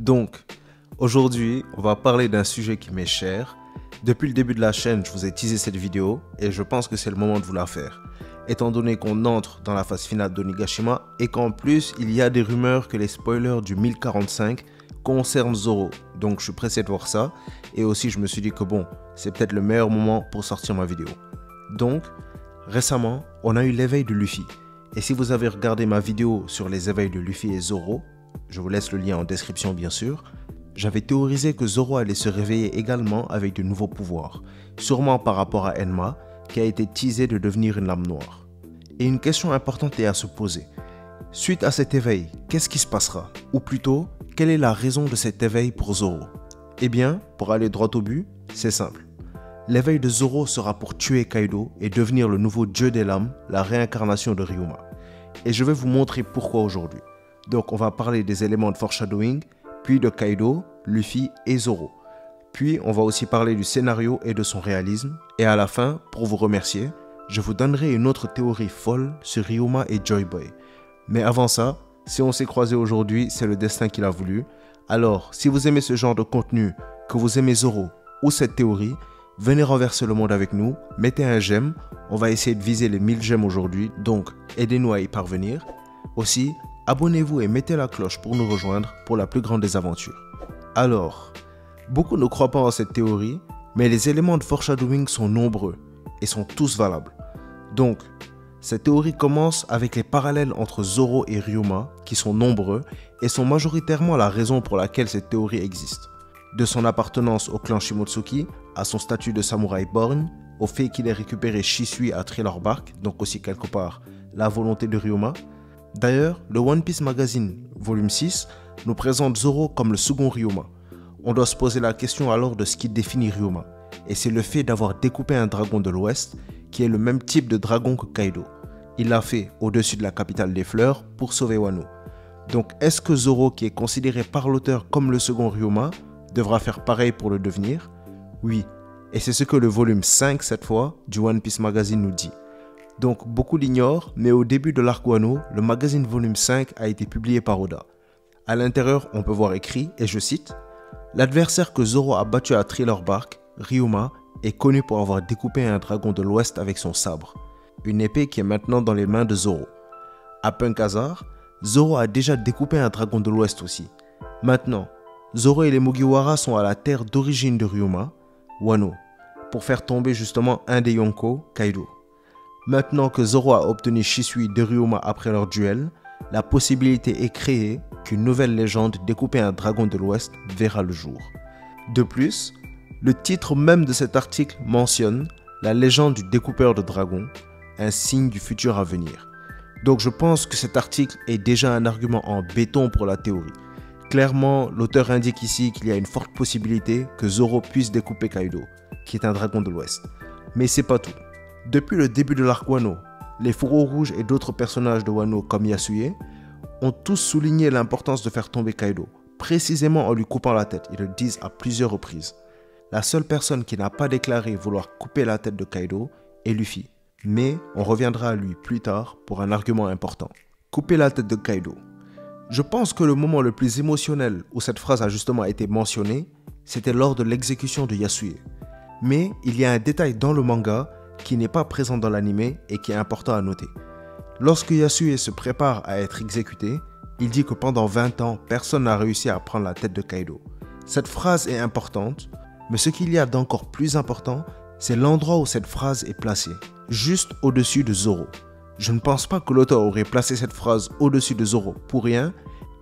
Donc, aujourd'hui, on va parler d'un sujet qui m'est cher. Depuis le début de la chaîne, je vous ai teasé cette vidéo et je pense que c'est le moment de vous la faire. Étant donné qu'on entre dans la phase finale d'Onigashima et qu'en plus, il y a des rumeurs que les spoilers du 1045 concernent Zoro. Donc, je suis pressé de voir ça. Et aussi, je me suis dit que bon, c'est peut-être le meilleur moment pour sortir ma vidéo. Donc, récemment, on a eu l'éveil de Luffy. Et si vous avez regardé ma vidéo sur les éveils de Luffy et Zoro, je vous laisse le lien en description bien sûr, j'avais théorisé que Zoro allait se réveiller également avec de nouveaux pouvoirs, sûrement par rapport à Enma, qui a été teasé de devenir une lame noire. Et une question importante est à se poser. Suite à cet éveil, qu'est-ce qui se passera? Ou plutôt, quelle est la raison de cet éveil pour Zoro? Eh bien, pour aller droit au but, c'est simple. L'éveil de Zoro sera pour tuer Kaido et devenir le nouveau dieu des lames, la réincarnation de Ryuma. Et je vais vous montrer pourquoi aujourd'hui. Donc on va parler des éléments de foreshadowing, puis de Kaido, Luffy et Zoro. Puis on va aussi parler du scénario et de son réalisme. Et à la fin, pour vous remercier, je vous donnerai une autre théorie folle sur Ryuma et Joy Boy. Mais avant ça, si on s'est croisés aujourd'hui, c'est le destin qui l'a voulu. Alors, si vous aimez ce genre de contenu, que vous aimez Zoro ou cette théorie, venez renverser le monde avec nous, mettez un j'aime, on va essayer de viser les 1000 j'aime aujourd'hui, donc aidez-nous à y parvenir. Aussi, abonnez-vous et mettez la cloche pour nous rejoindre pour la plus grande des aventures. Alors, beaucoup ne croient pas en cette théorie, mais les éléments de foreshadowing sont nombreux et sont tous valables. Donc, cette théorie commence avec les parallèles entre Zoro et Ryuma, qui sont nombreux et sont majoritairement la raison pour laquelle cette théorie existe. De son appartenance au clan Shimotsuki, à son statut de samouraï borgne, au fait qu'il ait récupéré Shisui à Thriller Bark, donc aussi quelque part la volonté de Ryuma. D'ailleurs, le One Piece Magazine, volume 6, nous présente Zoro comme le second Ryuma. On doit se poser la question alors de ce qui définit Ryuma, et c'est le fait d'avoir découpé un dragon de l'Ouest, qui est le même type de dragon que Kaido. Il l'a fait au-dessus de la capitale des fleurs pour sauver Wano. Donc est-ce que Zoro, qui est considéré par l'auteur comme le second Ryuma, devra faire pareil pour le devenir? Oui, et c'est ce que le volume 5 cette fois du One Piece Magazine nous dit. Donc beaucoup l'ignorent, mais au début de l'arc Wano, le magazine volume 5 a été publié par Oda. À l'intérieur, on peut voir écrit, et je cite, « L'adversaire que Zoro a battu à Thriller Bark, Ryuma, est connu pour avoir découpé un dragon de l'Ouest avec son sabre, une épée qui est maintenant dans les mains de Zoro. À Punk Hazard, Zoro a déjà découpé un dragon de l'Ouest aussi. Maintenant, Zoro et les Mugiwara sont à la terre d'origine de Ryuma, Wano, pour faire tomber justement un des Yonko, Kaido. Maintenant que Zoro a obtenu Shisui de Ryuma après leur duel, la possibilité est créée qu'une nouvelle légende découpée un dragon de l'Ouest verra le jour. De plus, le titre même de cet article mentionne la légende du découpeur de dragons, un signe du futur à venir. Donc je pense que cet article est déjà un argument en béton pour la théorie. Clairement, l'auteur indique ici qu'il y a une forte possibilité que Zoro puisse découper Kaido, qui est un dragon de l'Ouest. Mais c'est pas tout. Depuis le début de l'arc Wano, les Fourreaux Rouges et d'autres personnages de Wano comme Yasuie ont tous souligné l'importance de faire tomber Kaido, précisément en lui coupant la tête, ils le disent à plusieurs reprises. La seule personne qui n'a pas déclaré vouloir couper la tête de Kaido est Luffy. Mais on reviendra à lui plus tard pour un argument important. Couper la tête de Kaido. Je pense que le moment le plus émotionnel où cette phrase a justement été mentionnée, c'était lors de l'exécution de Yasuie. Mais il y a un détail dans le manga qui n'est pas présent dans l'anime et qui est important à noter. Lorsque Yasuie se prépare à être exécuté, il dit que pendant 20 ans, personne n'a réussi à prendre la tête de Kaido. Cette phrase est importante, mais ce qu'il y a d'encore plus important, c'est l'endroit où cette phrase est placée, juste au-dessus de Zoro. Je ne pense pas que l'auteur aurait placé cette phrase au-dessus de Zoro pour rien,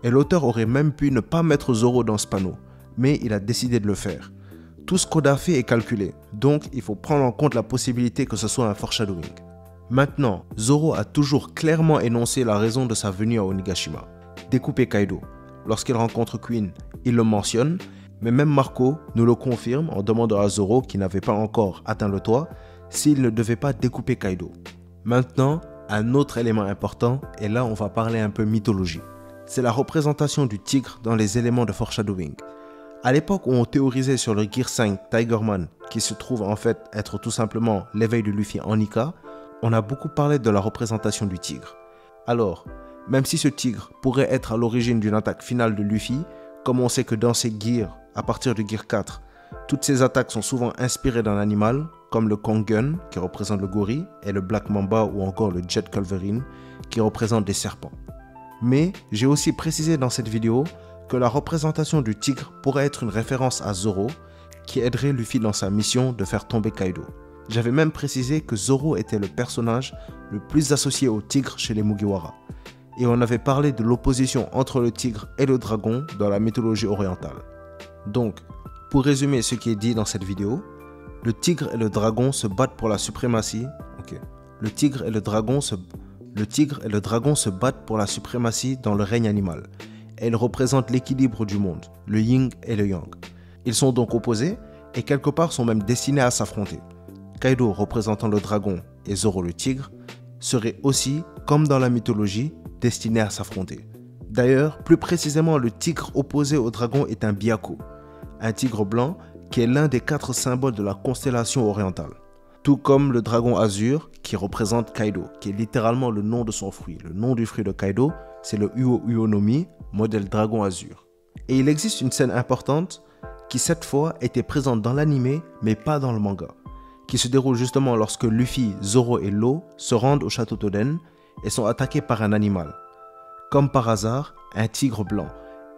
et l'auteur aurait même pu ne pas mettre Zoro dans ce panneau, mais il a décidé de le faire. Tout ce qu'Oda fait est calculé, donc il faut prendre en compte la possibilité que ce soit un foreshadowing. Maintenant, Zoro a toujours clairement énoncé la raison de sa venue à Onigashima, découper Kaido. Lorsqu'il rencontre Queen, il le mentionne, mais même Marco nous le confirme en demandant à Zoro, qui n'avait pas encore atteint le toit, s'il ne devait pas découper Kaido. Maintenant, un autre élément important, et là on va parler un peu mythologie. C'est la représentation du tigre dans les éléments de foreshadowing. À l'époque où on théorisait sur le Gear 5 Tigerman, qui se trouve en fait être tout simplement l'éveil de Luffy en Nika, on a beaucoup parlé de la représentation du tigre. Alors, même si ce tigre pourrait être à l'origine d'une attaque finale de Luffy, Comme on sait que dans ces gears, à partir du gear 4, toutes ces attaques sont souvent inspirées d'un animal, comme le Kong Gun, qui représente le gorille, et le Black Mamba ou encore le Jet Culverin, qui représente des serpents. Mais j'ai aussi précisé dans cette vidéo que la représentation du tigre pourrait être une référence à Zoro, qui aiderait Luffy dans sa mission de faire tomber Kaido. J'avais même précisé que Zoro était le personnage le plus associé au tigre chez les Mugiwara. Et on avait parlé de l'opposition entre le tigre et le dragon dans la mythologie orientale. Donc, pour résumer ce qui est dit dans cette vidéo, le tigre et le dragon se battent pour la suprématie. Le tigre et le dragon se battent pour la suprématie dans le règne animal. Et ils représentent l'équilibre du monde, le yin et le yang. Ils sont donc opposés et quelque part sont même destinés à s'affronter. Kaido représentant le dragon et Zoro le tigre seraient aussi, comme dans la mythologie, destinés à s'affronter. D'ailleurs, plus précisément, le tigre opposé au dragon est un Byaku, un tigre blanc qui est l'un des 4 symboles de la constellation orientale. Tout comme le dragon azur qui représente Kaido, qui est littéralement le nom de son fruit. Le nom du fruit de Kaido, c'est le Uo no Mi, modèle dragon azur. Et il existe une scène importante qui cette fois était présente dans l'anime mais pas dans le manga, qui se déroule justement lorsque Luffy, Zoro et Law se rendent au château Toden et sont attaqués par un animal. Comme par hasard, un tigre blanc.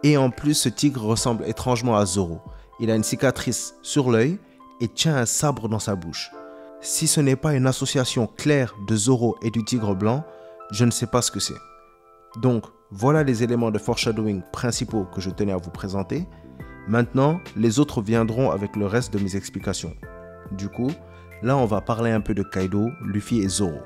Et en plus, ce tigre ressemble étrangement à Zoro. Il a une cicatrice sur l'œil et tient un sabre dans sa bouche. Si ce n'est pas une association claire de Zoro et du tigre blanc, je ne sais pas ce que c'est. Donc, voilà les éléments de foreshadowing principaux que je tenais à vous présenter. Maintenant, les autres viendront avec le reste de mes explications. Du coup, là on va parler un peu de Kaido, Luffy et Zoro.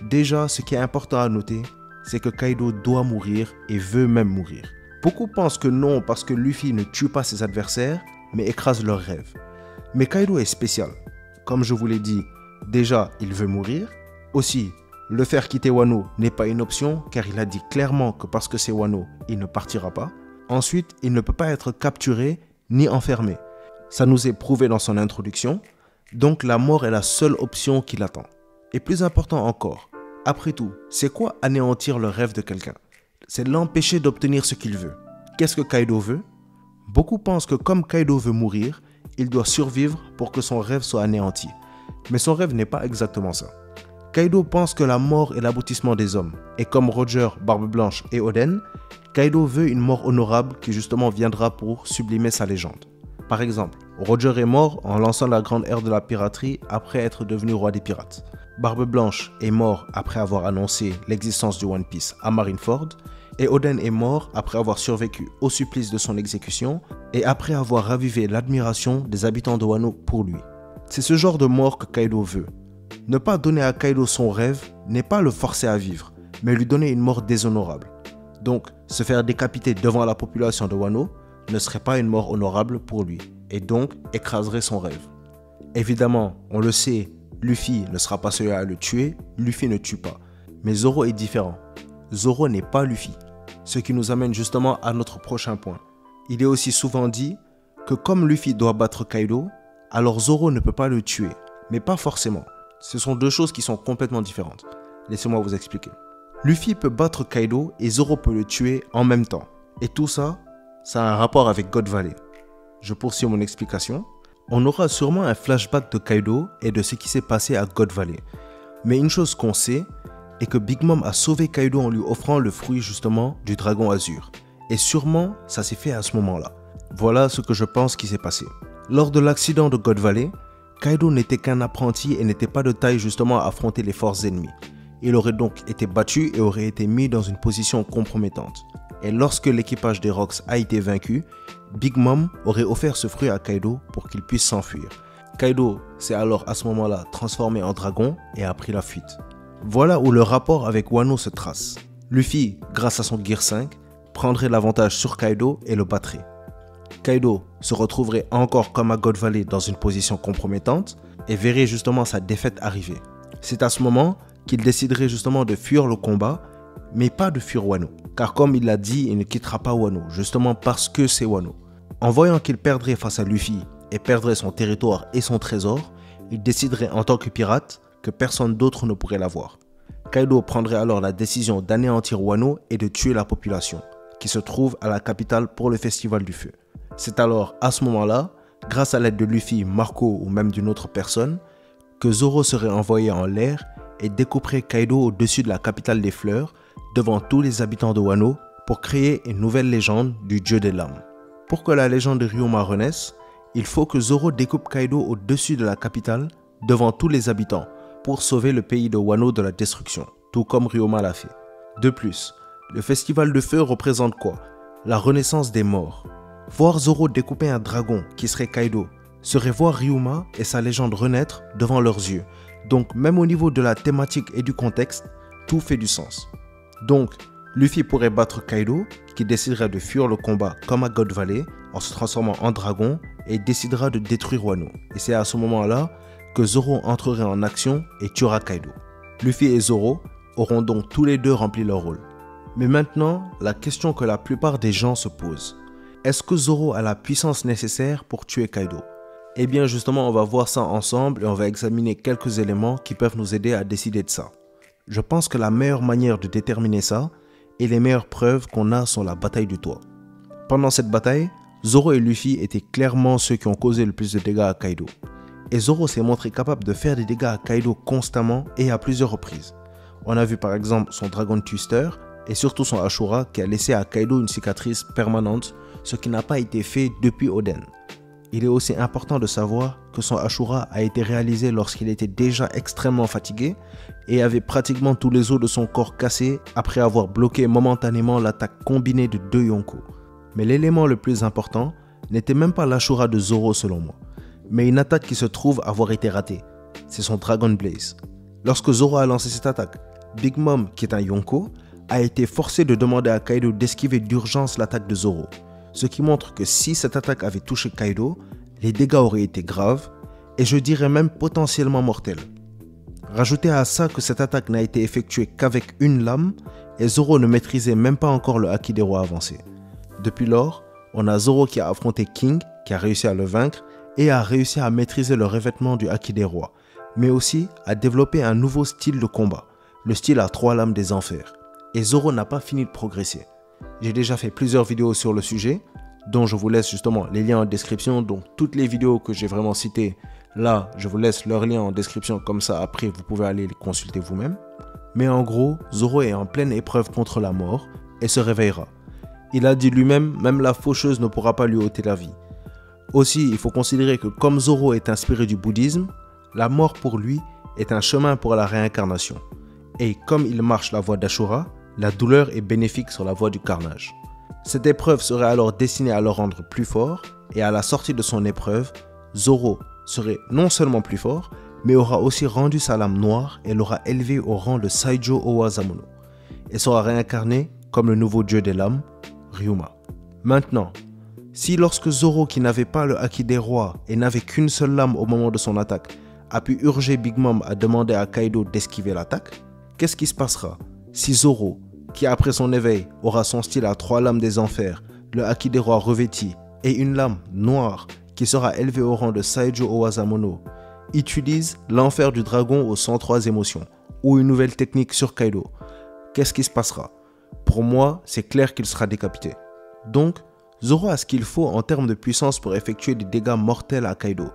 Déjà, ce qui est important à noter, c'est que Kaido doit mourir et veut même mourir. Beaucoup pensent que non parce que Luffy ne tue pas ses adversaires, mais écrase leurs rêves. Mais Kaido est spécial. Comme je vous l'ai dit, déjà, il veut mourir. Aussi, le faire quitter Wano n'est pas une option, car il a dit clairement que parce que c'est Wano, il ne partira pas. Ensuite, il ne peut pas être capturé ni enfermé. Ça nous est prouvé dans son introduction, donc la mort est la seule option qui l'attend. Et plus important encore, après tout, c'est quoi anéantir le rêve de quelqu'un? C'est l'empêcher d'obtenir ce qu'il veut. Qu'est-ce que Kaido veut? Beaucoup pensent que comme Kaido veut mourir, il doit survivre pour que son rêve soit anéanti. Mais son rêve n'est pas exactement ça. Kaido pense que la mort est l'aboutissement des hommes. Et comme Roger, Barbe Blanche et Oden, Kaido veut une mort honorable qui justement viendra pour sublimer sa légende. Par exemple, Roger est mort en lançant la grande ère de la piraterie après être devenu roi des pirates. Barbe Blanche est mort après avoir annoncé l'existence du One Piece à Marineford. Et Oden est mort après avoir survécu au supplice de son exécution et après avoir ravivé l'admiration des habitants de Wano pour lui. C'est ce genre de mort que Kaido veut. Ne pas donner à Kaido son rêve n'est pas le forcer à vivre, mais lui donner une mort déshonorable. Donc, se faire décapiter devant la population de Wano ne serait pas une mort honorable pour lui, et donc écraserait son rêve. Évidemment, on le sait, Luffy ne sera pas celui à le tuer, Luffy ne tue pas. Mais Zoro est différent. Zoro n'est pas Luffy. Ce qui nous amène justement à notre prochain point. Il est aussi souvent dit que comme Luffy doit battre Kaido, alors Zoro ne peut pas le tuer. Mais pas forcément. Ce sont deux choses qui sont complètement différentes. Laissez-moi vous expliquer. Luffy peut battre Kaido et Zoro peut le tuer en même temps. Et tout ça, ça a un rapport avec God Valley. Je poursuis mon explication. On aura sûrement un flashback de Kaido et de ce qui s'est passé à God Valley. Mais une chose qu'on sait est que Big Mom a sauvé Kaido en lui offrant le fruit justement du dragon azur. Et sûrement, ça s'est fait à ce moment-là. Voilà ce que je pense qui s'est passé. Lors de l'accident de God Valley, Kaido n'était qu'un apprenti et n'était pas de taille justement à affronter les forces ennemies. Il aurait donc été battu et aurait été mis dans une position compromettante. Et lorsque l'équipage des Rocks a été vaincu, Big Mom aurait offert ce fruit à Kaido pour qu'il puisse s'enfuir. Kaido s'est alors à ce moment-là transformé en dragon et a pris la fuite. Voilà où le rapport avec Wano se trace. Luffy, grâce à son Gear 5, prendrait l'avantage sur Kaido et le battrait. Kaido se retrouverait encore comme à God Valley dans une position compromettante et verrait justement sa défaite arriver. C'est à ce moment qu'il déciderait justement de fuir le combat, mais pas de fuir Wano. Car comme il l'a dit, il ne quittera pas Wano, justement parce que c'est Wano. En voyant qu'il perdrait face à Luffy et perdrait son territoire et son trésor, il déciderait en tant que pirate que personne d'autre ne pourrait l'avoir. Kaido prendrait alors la décision d'anéantir Wano et de tuer la population. qui se trouve à la capitale pour le Festival du Feu. C'est alors à ce moment-là, grâce à l'aide de Luffy, Marco ou même d'une autre personne, que Zoro serait envoyé en l'air et découperait Kaido au-dessus de la capitale des fleurs devant tous les habitants de Wano pour créer une nouvelle légende du dieu des lames. Pour que la légende de Ryuma renaisse, il faut que Zoro découpe Kaido au-dessus de la capitale devant tous les habitants pour sauver le pays de Wano de la destruction, tout comme Ryuma l'a fait. De plus, le festival de feu représente quoi? La renaissance des morts. Voir Zoro découper un dragon qui serait Kaido serait voir Ryuma et sa légende renaître devant leurs yeux. Donc même au niveau de la thématique et du contexte, tout fait du sens. Donc, Luffy pourrait battre Kaido, qui déciderait de fuir le combat comme à God Valley en se transformant en dragon et décidera de détruire Wano. Et c'est à ce moment-là que Zoro entrerait en action et tuera Kaido. Luffy et Zoro auront donc tous les deux rempli leur rôle. Mais maintenant, la question que la plupart des gens se posent. Est-ce que Zoro a la puissance nécessaire pour tuer Kaido? Eh bien justement, on va voir ça ensemble et on va examiner quelques éléments qui peuvent nous aider à décider de ça. Je pense que la meilleure manière de déterminer ça et les meilleures preuves qu'on a sont la bataille du toit. Pendant cette bataille, Zoro et Luffy étaient clairement ceux qui ont causé le plus de dégâts à Kaido. Et Zoro s'est montré capable de faire des dégâts à Kaido constamment et à plusieurs reprises. On a vu par exemple son Dragon Twister et surtout son Ashura qui a laissé à Kaido une cicatrice permanente, ce qui n'a pas été fait depuis Oden. Il est aussi important de savoir que son Ashura a été réalisé lorsqu'il était déjà extrêmement fatigué et avait pratiquement tous les os de son corps cassés après avoir bloqué momentanément l'attaque combinée de deux Yonko. Mais l'élément le plus important n'était même pas l'Ashura de Zoro selon moi, mais une attaque qui se trouve avoir été ratée. C'est son Dragon Blaze. Lorsque Zoro a lancé cette attaque, Big Mom, qui est un Yonko, a été forcé de demander à Kaido d'esquiver d'urgence l'attaque de Zoro. Ce qui montre que si cette attaque avait touché Kaido, les dégâts auraient été graves et je dirais même potentiellement mortels. Rajoutez à ça que cette attaque n'a été effectuée qu'avec une lame et Zoro ne maîtrisait même pas encore le Haki des rois avancé. Depuis lors, on a Zoro qui a affronté King, qui a réussi à le vaincre et a réussi à maîtriser le revêtement du Haki des rois, mais aussi à développer un nouveau style de combat, le style à 3 lames des enfers. Et Zoro n'a pas fini de progresser. J'ai déjà fait plusieurs vidéos sur le sujet, dont je vous laisse justement les liens en description. Donc toutes les vidéos que j'ai vraiment citées, là, je vous laisse leurs liens en description, comme ça après vous pouvez aller les consulter vous-même. Mais en gros, Zoro est en pleine épreuve contre la mort et se réveillera. Il a dit lui-même, même la faucheuse ne pourra pas lui ôter la vie. Aussi, il faut considérer que comme Zoro est inspiré du bouddhisme, la mort pour lui est un chemin pour la réincarnation. Et comme il marche la voie d'Ashura, la douleur est bénéfique sur la voie du carnage. Cette épreuve serait alors destinée à le rendre plus fort, et à la sortie de son épreuve, Zoro serait non seulement plus fort, mais aura aussi rendu sa lame noire et l'aura élevé au rang de Saijo Owazamono, et sera réincarné comme le nouveau dieu des lames, Ryuma. Maintenant, si lorsque Zoro, qui n'avait pas le Haki des rois et n'avait qu'une seule lame au moment de son attaque, a pu urger Big Mom à demander à Kaido d'esquiver l'attaque, qu'est-ce qui se passera si Zoro, qui après son éveil aura son style à 3 lames des enfers, le Haki des rois revêti et une lame noire qui sera élevée au rang de Saijo Owazamono, utilise l'enfer du dragon aux 103 émotions ou une nouvelle technique sur Kaido? Qu'est-ce qui se passera? Pour moi, c'est clair qu'il sera décapité. Donc, Zoro a ce qu'il faut en termes de puissance pour effectuer des dégâts mortels à Kaido.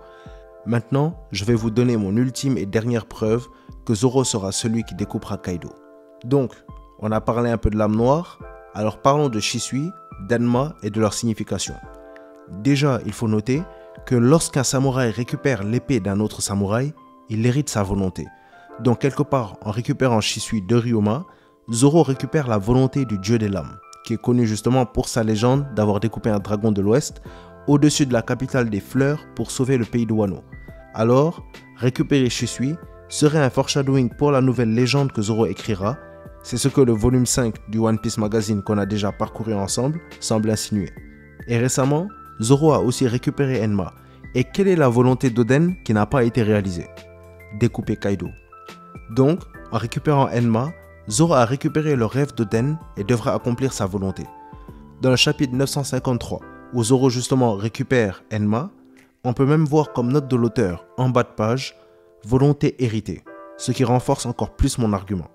Maintenant, je vais vous donner mon ultime et dernière preuve que Zoro sera celui qui découpera Kaido. Donc, on a parlé un peu de l'âme noire, alors parlons de Shisui, d'Enma et de leur signification. Déjà, il faut noter que lorsqu'un samouraï récupère l'épée d'un autre samouraï, il hérite sa volonté. Donc quelque part, en récupérant Shisui de Ryuma, Zoro récupère la volonté du dieu des lames, qui est connu justement pour sa légende d'avoir découpé un dragon de l'Ouest au-dessus de la capitale des fleurs pour sauver le pays de Wano. Alors, récupérer Shisui serait un foreshadowing pour la nouvelle légende que Zoro écrira. C'est ce que le volume 5 du One Piece Magazine qu'on a déjà parcouru ensemble semble insinuer. Et récemment, Zoro a aussi récupéré Enma. Et quelle est la volonté d'Oden qui n'a pas été réalisée? Découper Kaido. Donc, en récupérant Enma, Zoro a récupéré le rêve d'Oden et devra accomplir sa volonté. Dans le chapitre 953, où Zoro justement récupère Enma, on peut même voir comme note de l'auteur, en bas de page, volonté héritée, ce qui renforce encore plus mon argument.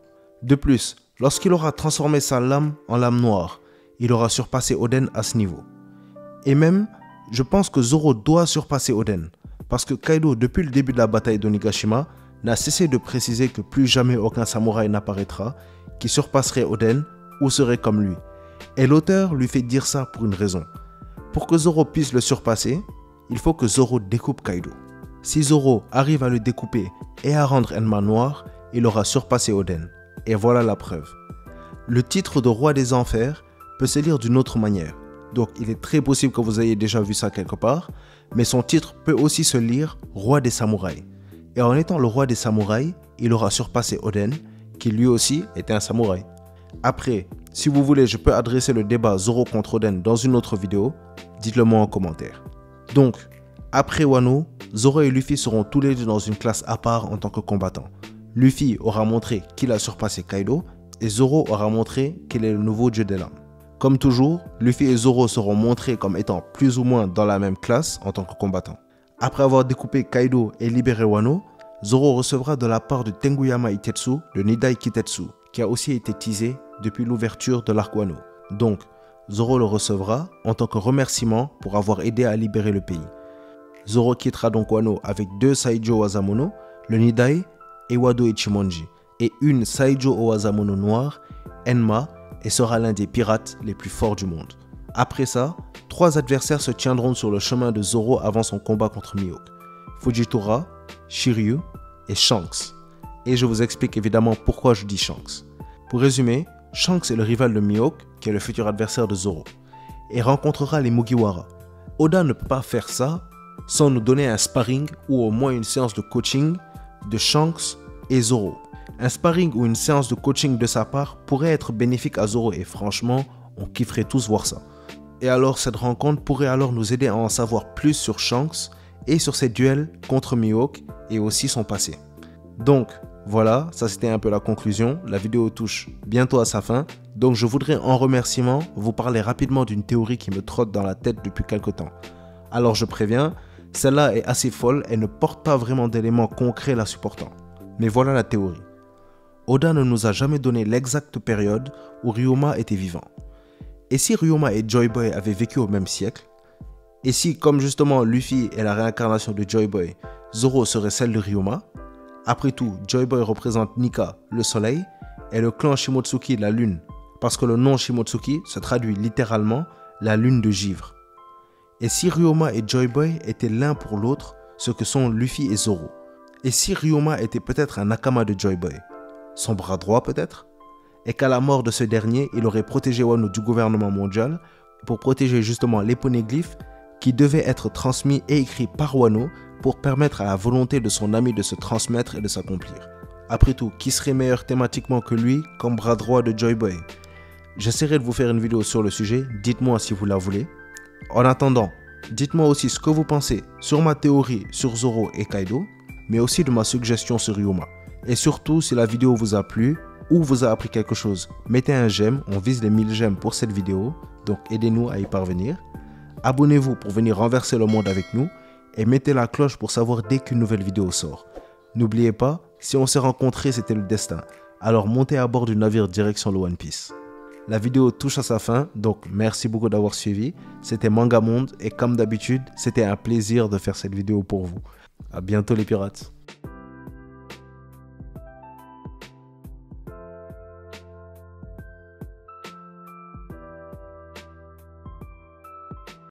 De plus, lorsqu'il aura transformé sa lame en lame noire il aura surpassé Oden à ce niveau. Et même, je pense que Zoro doit surpasser Oden, parce que Kaido, depuis le début de la bataille d'Onigashima, n'a cessé de préciser que plus jamais aucun samouraï n'apparaîtra qui surpasserait Oden ou serait comme lui. Et l'auteur lui fait dire ça pour une raison. Pour que Zoro puisse le surpasser, il faut que Zoro découpe Kaido. Si Zoro arrive à le découper et à rendre Enma noir, il aura surpassé Oden. Et voilà la preuve. Le titre de roi des enfers peut se lire d'une autre manière. Donc il est très possible que vous ayez déjà vu ça quelque part, mais son titre peut aussi se lire roi des samouraïs. Et en étant le roi des samouraïs, il aura surpassé Oden, qui lui aussi était un samouraï. Après, si vous voulez, je peux adresser le débat Zoro contre Oden dans une autre vidéo, dites-le moi en commentaire. Donc, après Wano, Zoro et Luffy seront tous les deux dans une classe à part en tant que combattants. Luffy aura montré qu'il a surpassé Kaido, et Zoro aura montré qu'il est le nouveau dieu des lames. Comme toujours, Luffy et Zoro seront montrés comme étant plus ou moins dans la même classe en tant que combattants. Après avoir découpé Kaido et libéré Wano, Zoro recevra de la part de Tenguyama Itetsu le Nidai Kitetsu, qui a aussi été teasé depuis l'ouverture de l'arc Wano. Donc, Zoro le recevra en tant que remerciement pour avoir aidé à libérer le pays. Zoro quittera donc Wano avec 2 Saijo Wazamono, le Nidai et Wado Ichimonji, et une Saijo Owazamono noire, Enma, et sera l'un des pirates les plus forts du monde. Après ça, 3 adversaires se tiendront sur le chemin de Zoro avant son combat contre Mihawk: Fujitora, Shiryu et Shanks. Et je vous explique évidemment pourquoi je dis Shanks. Pour résumer, Shanks est le rival de Mihawk, qui est le futur adversaire de Zoro, et rencontrera les Mugiwara. Oda ne peut pas faire ça sans nous donner un sparring ou au moins une séance de coaching de Shanks et Zoro. Un sparring ou une séance de coaching de sa part pourrait être bénéfique à Zoro et franchement, on kifferait tous voir ça. Et alors cette rencontre pourrait alors nous aider à en savoir plus sur Shanks et sur ses duels contre Mihawk et aussi son passé. Donc voilà, ça c'était un peu la conclusion. La vidéo touche bientôt à sa fin, donc je voudrais en remerciement vous parler rapidement d'une théorie qui me trotte dans la tête depuis quelque temps. Alors je préviens, celle-là est assez folle et ne porte pas vraiment d'éléments concrets la supportant. Mais voilà la théorie. Oda ne nous a jamais donné l'exacte période où Ryoma était vivant. Et si Ryoma et Joy Boy avaient vécu au même siècle? Et si, comme justement Luffy est la réincarnation de Joy Boy, Zoro serait celle de Ryoma? Après tout, Joy Boy représente Nika, le soleil, et le clan Shimotsuki, la lune, parce que le nom Shimotsuki se traduit littéralement la lune de givre. Et si Ryoma et Joy Boy étaient l'un pour l'autre ce que sont Luffy et Zoro? Et si Ryoma était peut-être un nakama de Joy Boy? Son bras droit peut-être? Et qu'à la mort de ce dernier, il aurait protégé Wano du gouvernement mondial pour protéger justement les poneglyphes qui devaient être transmis et écrits par Wano pour permettre à la volonté de son ami de se transmettre et de s'accomplir. Après tout, qui serait meilleur thématiquement que lui comme bras droit de Joy Boy? J'essaierai de vous faire une vidéo sur le sujet, dites-moi si vous la voulez. En attendant, dites-moi aussi ce que vous pensez sur ma théorie sur Zoro et Kaido, mais aussi de ma suggestion sur Ryoma. Et surtout, si la vidéo vous a plu ou vous a appris quelque chose, mettez un j'aime, on vise les 1000 j'aime pour cette vidéo, donc aidez-nous à y parvenir. Abonnez-vous pour venir renverser le monde avec nous et mettez la cloche pour savoir dès qu'une nouvelle vidéo sort. N'oubliez pas, si on s'est rencontrés, c'était le destin, alors montez à bord du navire direction le One Piece. La vidéo touche à sa fin, donc merci beaucoup d'avoir suivi. C'était Manga Monde et comme d'habitude, c'était un plaisir de faire cette vidéo pour vous. À bientôt les pirates.